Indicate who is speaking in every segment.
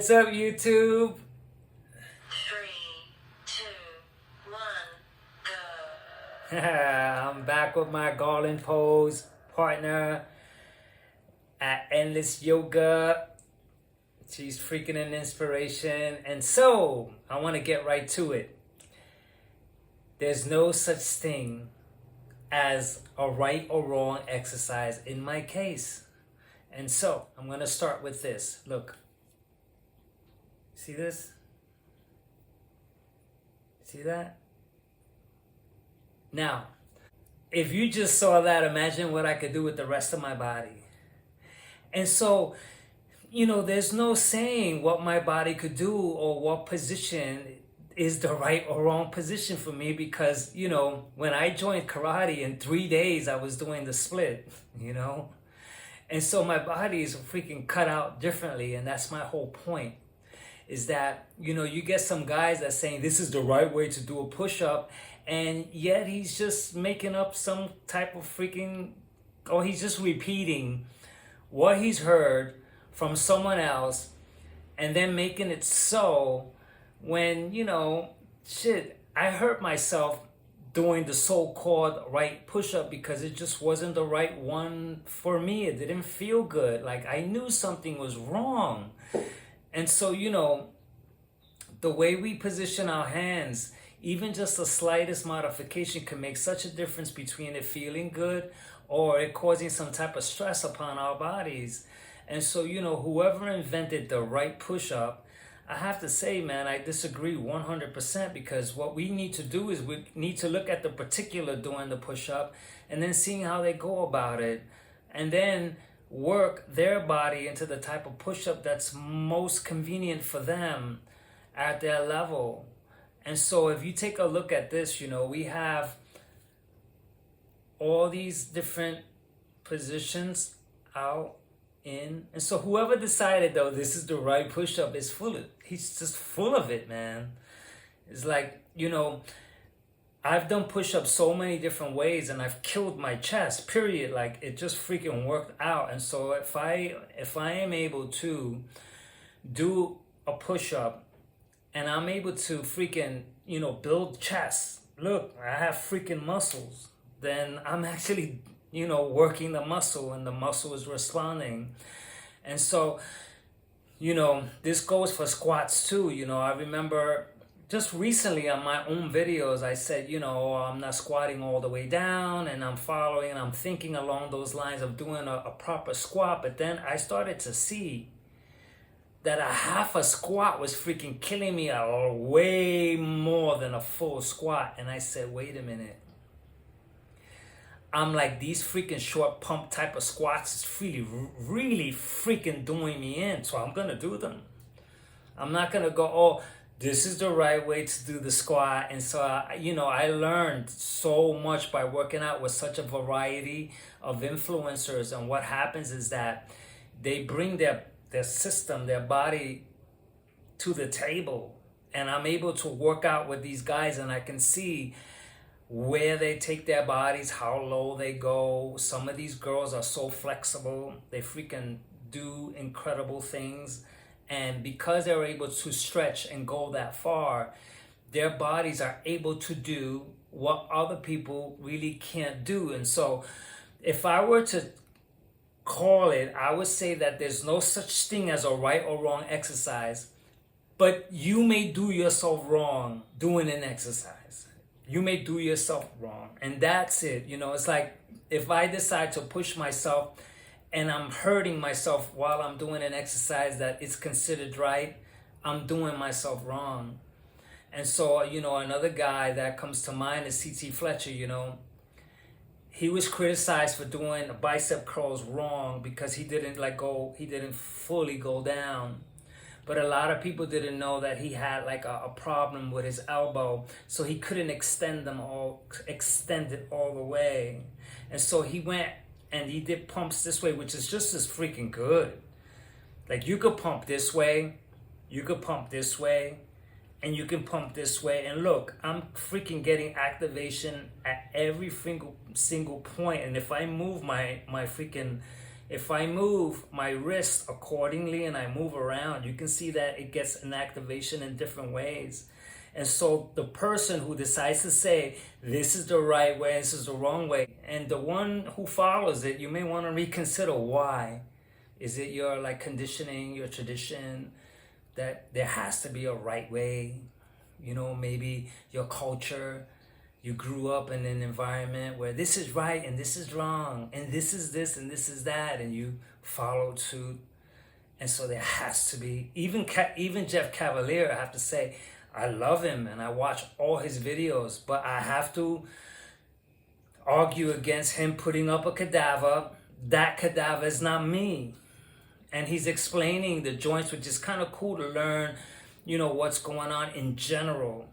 Speaker 1: What's up, YouTube?
Speaker 2: 3, 2, 1, go.
Speaker 1: I'm back with my Garland Pose partner at Endless Yoga. She's freaking an inspiration. And so, I want to get right to it. There's no such thing as a right or wrong exercise in my case. And so, I'm going to start with this. Look. See this? See that? Now, if you just saw that, imagine what I could do with the rest of my body. And so, there's no saying what my body could do or what position is the right or wrong position for me because, when I joined karate in 3 days, I was doing the split. And so my body is freaking cut out differently, and that's my whole point. Is that, you get some guys that saying this is the right way to do a push-up, and yet he's just making up some type of or he's just repeating what he's heard from someone else and then making it so when, I hurt myself doing the so-called right push-up because it just wasn't the right one for me. It didn't feel good. Like I knew something was wrong. And so, the way we position our hands, even just the slightest modification can make such a difference between it feeling good or it causing some type of stress upon our bodies. And so, whoever invented the right push-up, I have to say, man, I disagree 100% because what we need to do is we need to look at the particular doing the push-up and then seeing how they go about it. And then work their body into the type of push-up that's most convenient for them at their level. And so if you take a look at this, we have all these different positions out in. And so whoever decided, though, this is the right push-up is he's just full of it, man. It's like, I've done push-ups so many different ways and I've killed my chest, period. Like it just freaking worked out. And so if I am able to do a push-up and I'm able to freaking, build chest, look, I have freaking muscles, then I'm actually, working the muscle and the muscle is responding. And so, this goes for squats too. I remember just recently on my own videos, I said, I'm not squatting all the way down and I'm following and I'm thinking along those lines of doing a proper squat. But then I started to see that a half a squat was freaking killing me way more than a full squat. And I said, wait a minute. I'm like, these freaking short pump type of squats is really freaking doing me in. So I'm going to do them. I'm not going to go, this is the right way to do the squat. And so, I learned so much by working out with such a variety of influencers. And what happens is that they bring their system, their body to the table. And I'm able to work out with these guys and I can see where they take their bodies, how low they go. Some of these girls are so flexible. They freaking do incredible things. And because they're able to stretch and go that far, their bodies are able to do what other people really can't do. And so if I were to call it, I would say that there's no such thing as a right or wrong exercise, but you may do yourself wrong doing an exercise. You may do yourself wrong. And that's it. It's like if I decide to push myself and I'm hurting myself while I'm doing an exercise that is considered right, I'm doing myself wrong. And so, another guy that comes to mind is C.T. Fletcher, He was criticized for doing bicep curls wrong because he didn't fully go down. But a lot of people didn't know that he had like a problem with his elbow, so he couldn't extend it all the way. And so he went and he did pumps this way, which is just as freaking good. Like you could pump this way, you could pump this way, and you can pump this way. And look, I'm freaking getting activation at every single point. And if I move my freaking, if I move my wrist accordingly and I move around, you can see that it gets an activation in different ways. And so the person who decides to say, this is the right way, this is the wrong way, and the one who follows it, you may want to reconsider why. Is it your like conditioning, your tradition, that there has to be a right way? You know, maybe your culture, you grew up in an environment where this is right and this is wrong, and this is this and this is that, and you followed suit. And so there has to be, even Jeff Cavalier, I have to say, I love him and I watch all his videos, but I have to argue against him putting up a cadaver. That cadaver is not me. And he's explaining the joints, which is kind of cool to learn, you know, what's going on in general.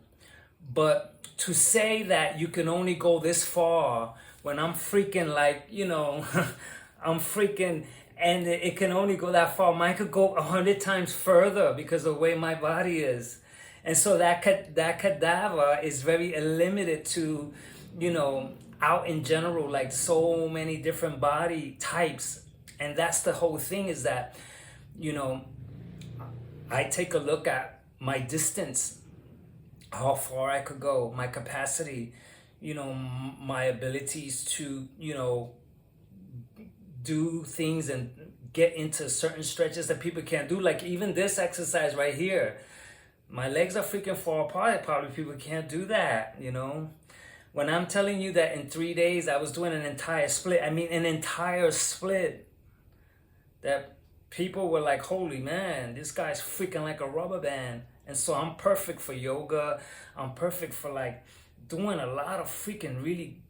Speaker 1: But to say that you can only go this far when I'm freaking like, you know, I'm freaking, and it can only go that far. Mine could go 100 times further because of the way my body is. And so that cadaver is very limited to, you know, out in general, like so many different body types. And that's the whole thing, is that, you know, I take a look at my distance, how far I could go, my capacity, you know, my abilities to, you know, do things and get into certain stretches that people can't do. Like even this exercise right here, my legs are freaking far apart. Probably people can't do that, you know. When I'm telling you that in 3 days I was doing an entire split, I mean an entire split, that people were like, holy man, this guy's freaking like a rubber band. And so I'm perfect for yoga. I'm perfect for like doing a lot of freaking really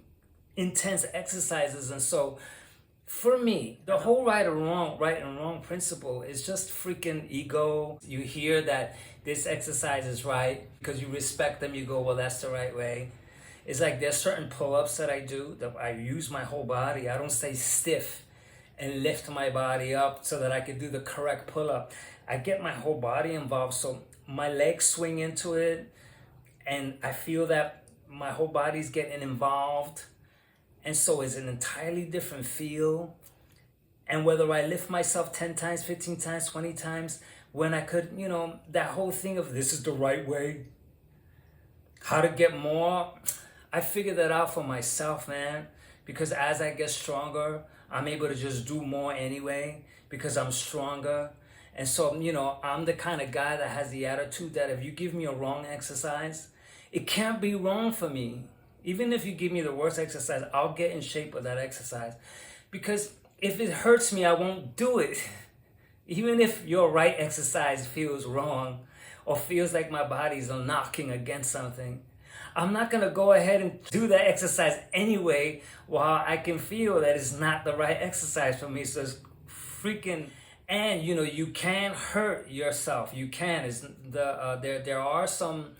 Speaker 1: intense exercises. And so for me, the whole right and wrong principle is just freaking ego. You hear that this exercise is right because you respect them. You go, well, that's the right way. It's like there's certain pull-ups that I do that I use my whole body. I don't stay stiff and lift my body up so that I can do the correct pull-up. I get my whole body involved, so my legs swing into it, and I feel that my whole body's getting involved. And so it's an entirely different feel. And whether I lift myself 10 times, 15 times, 20 times, when I could, you know, that whole thing of this is the right way, how to get more, I figured that out for myself, man. Because as I get stronger, I'm able to just do more anyway because I'm stronger. And so, you know, I'm the kind of guy that has the attitude that if you give me a wrong exercise, it can't be wrong for me. Even if you give me the worst exercise, I'll get in shape with that exercise. Because if it hurts me, I won't do it. Even if your right exercise feels wrong or feels like my body's knocking against something, I'm not going to go ahead and do that exercise anyway while I can feel that it's not the right exercise for me. So it's freaking... And, you know, you can hurt yourself. You can. It's there are some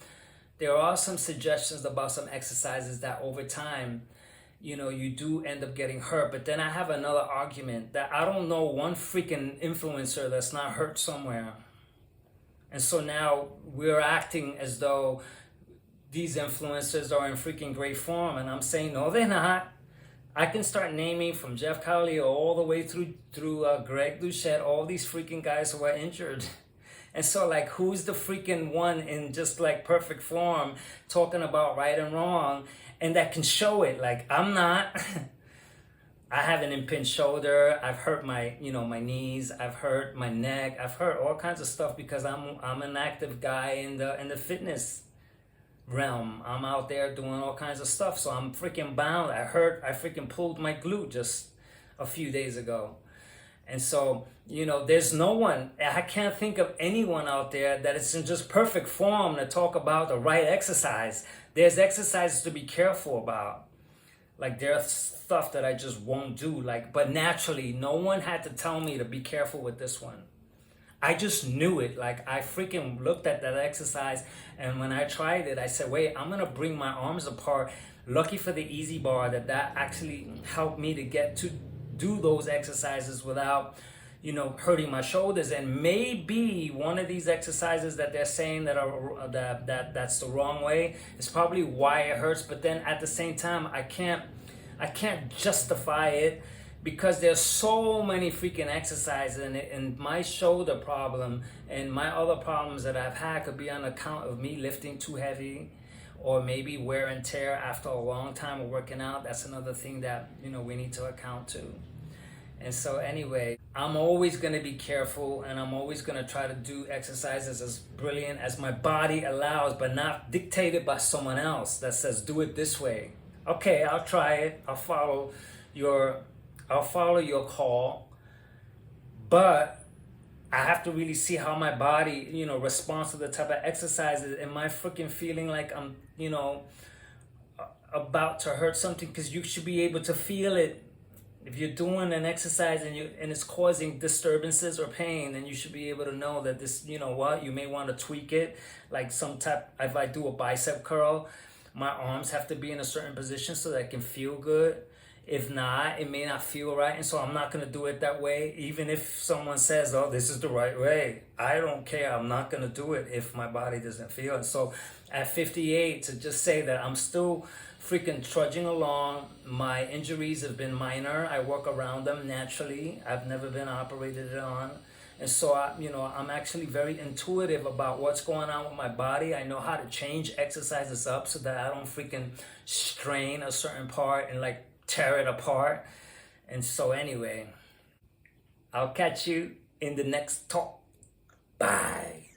Speaker 1: suggestions about some exercises that over time, you know, you do end up getting hurt. But then I have another argument that I don't know one freaking influencer that's not hurt somewhere. And so now we're acting as though these influencers are in freaking great form. And I'm saying, no, they're not. I can start naming from Jeff Cowley all the way through Greg Doucette, all these freaking guys who are injured. And so, like, who's the freaking one in just, like, perfect form talking about right and wrong and that can show it? Like, I'm not. I have an impinged shoulder. I've hurt my, you know, my knees. I've hurt my neck. I've hurt all kinds of stuff because I'm an active guy in the fitness realm. I'm out there doing all kinds of stuff, so I'm freaking bound. I freaking pulled my glute just a few days ago. And so, you know, there's no one, I can't think of anyone out there that is in just perfect form to talk about the right exercise. There's exercises to be careful about. Like, there's stuff that I just won't do. Like, but naturally, no one had to tell me to be careful with this one. I just knew it. Like, I freaking looked at that exercise, and when I tried it, I said, wait, I'm going to bring my arms apart. Lucky for the easy bar that actually helped me to get to do those exercises without, you know, hurting my shoulders. And maybe one of these exercises that they're saying that's the wrong way is probably why it hurts. But then at the same time, I can't justify it because there's so many freaking exercises in it, and my shoulder problem and my other problems that I've had could be on account of me lifting too heavy, or maybe wear and tear after a long time of working out. That's another thing that, you know, we need to account to. And so anyway, I'm always going to be careful, and I'm always going to try to do exercises as brilliant as my body allows, but not dictated by someone else that says do it this way. Okay, I'll try it. I'll follow your call, but I have to really see how my body, you know, responds to the type of exercises. Am I freaking feeling like I'm, you know, about to hurt something? Because you should be able to feel it. If you're doing an exercise and it's causing disturbances or pain, then you should be able to know that this, you know what, you may want to tweak it. Like if I do a bicep curl, my arms have to be in a certain position so that I can feel good. If not, it may not feel right, and so I'm not going to do it that way. Even if someone says, oh, this is the right way, I don't care. I'm not going to do it if my body doesn't feel it. So at 58, to just say that I'm still freaking trudging along. My injuries have been minor. I work around them naturally. I've never been operated on. And so, I'm actually very intuitive about what's going on with my body. I know how to change exercises up so that I don't freaking strain a certain part and like tear it apart. And so anyway, I'll catch you in the next talk. Bye.